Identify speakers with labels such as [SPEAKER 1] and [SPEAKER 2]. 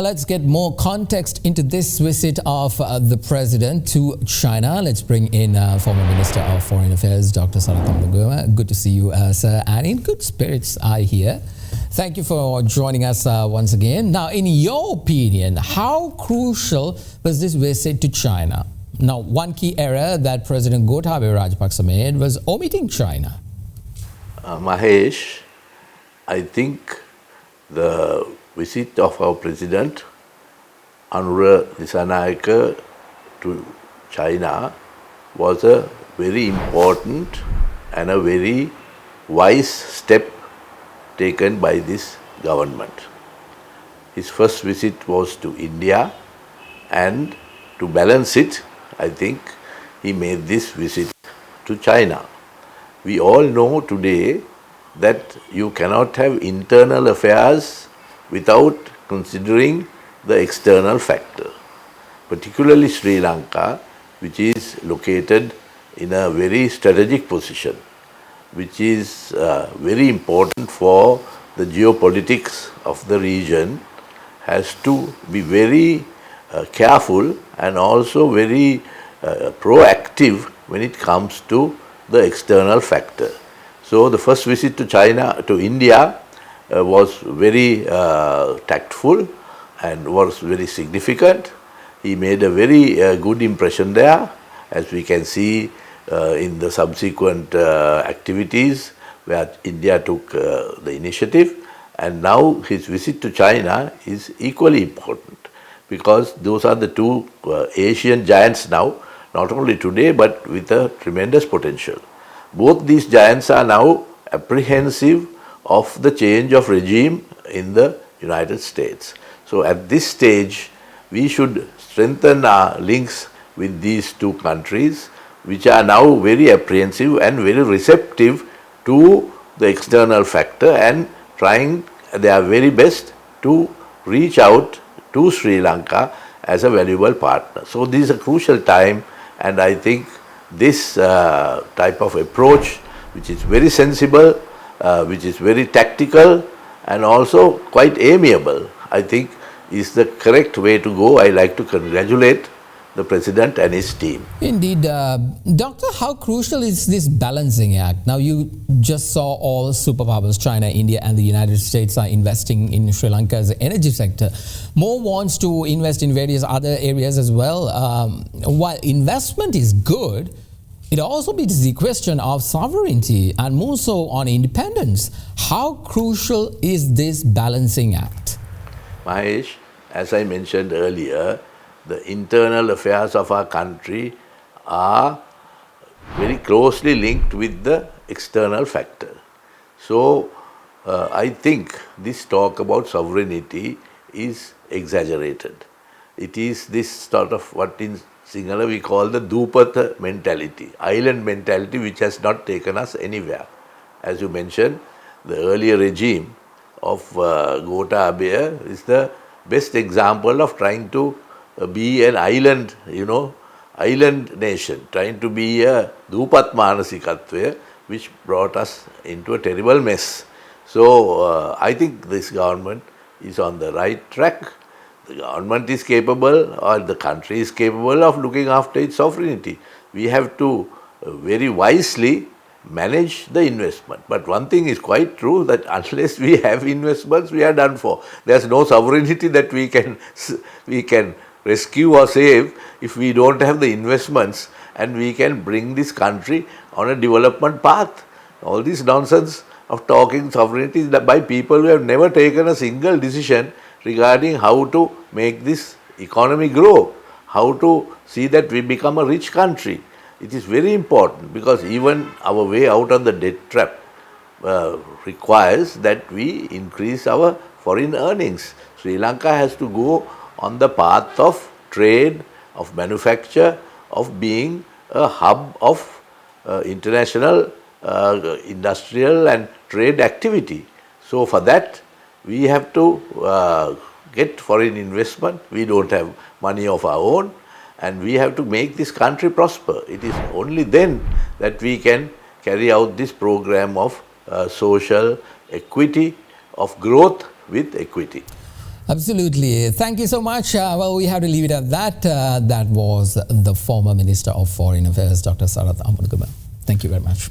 [SPEAKER 1] Let's get more context into this visit of the President to China. Let's bring in former Minister of Foreign Affairs, Dr.Sarath Amunugama. Good to see you, sir, and in good spirits, I hear. Thank you for joining us once again. Now, in your opinion, how crucial was this visit to China? Now, one key error that President Gotabaya Rajapaksa made was omitting China.
[SPEAKER 2] Mahieash, I think the visit of our President Anura Dissanayake to China was a very important and a very wise step taken by this government. His first visit was to India, and to balance it, I think he made this visit to China. We all know today that you cannot have internal affairs without considering the external factor, particularly Sri Lanka, which is located in a very strategic position, which is very important for the geopolitics of the region, has to be very careful and also very proactive when it comes to the external factor. So the first visit to India was very tactful and was very significant. He made a very good impression there, as we can see in the subsequent activities where India took the initiative. And now his visit to China is equally important, because those are the two Asian giants now, not only today but with a tremendous potential. Both these giants are now apprehensive of the change of regime in the United States. So at this stage, we should strengthen our links with these two countries, which are now very apprehensive and very receptive to the external factor and trying their very best to reach out to Sri Lanka as a valuable partner. So this is a crucial time, and I think this type of approach, which is very sensible, which is very tactical and also quite amiable, I think is the correct way to go. I like to congratulate the President and his team.
[SPEAKER 1] Indeed. Doctor, how crucial is this balancing act? Now, you just saw all superpowers, China, India and the United States, are investing in Sri Lanka's energy sector. More wants to invest in various other areas as well. While investment is good, it also beats the question of sovereignty and more so on independence. How crucial is this balancing act?
[SPEAKER 2] Mahieash, as I mentioned earlier, the internal affairs of our country are very closely linked with the external factor. So I think this talk about sovereignty is exaggerated. It is this sort of what in Sinhala we call the Dupata mentality, island mentality, which has not taken us anywhere. As you mentioned, the earlier regime of Gotabaya is the best example of trying to be an island, island nation, trying to be a Dupat Manasikatva, which brought us into a terrible mess. So I think this government is on the right track. The government is capable, or the country is capable of looking after its sovereignty. We have to very wisely manage the investment. But one thing is quite true, that unless we have investments, we are done for. There's no sovereignty that we can rescue or save if we don't have the investments and we can bring this country on a development path. All this nonsense of talking sovereignty is by people who have never taken a single decision regarding how to make this economy grow, how to see that we become a rich country. It is very important, because even our way out of the debt trap requires that we increase our foreign earnings. Sri Lanka has to go on the path of trade, of manufacture, of being a hub of international industrial and trade activity. So for that, we have to get foreign investment. We don't have money of our own, and we have to make this country prosper. It is only then that we can carry out this program of social equity, of growth with equity.
[SPEAKER 1] Absolutely. Thank you so much. Well, we have to leave it at that. That was the former Minister of Foreign Affairs, Dr. Sarath Amunugama. Thank you very much.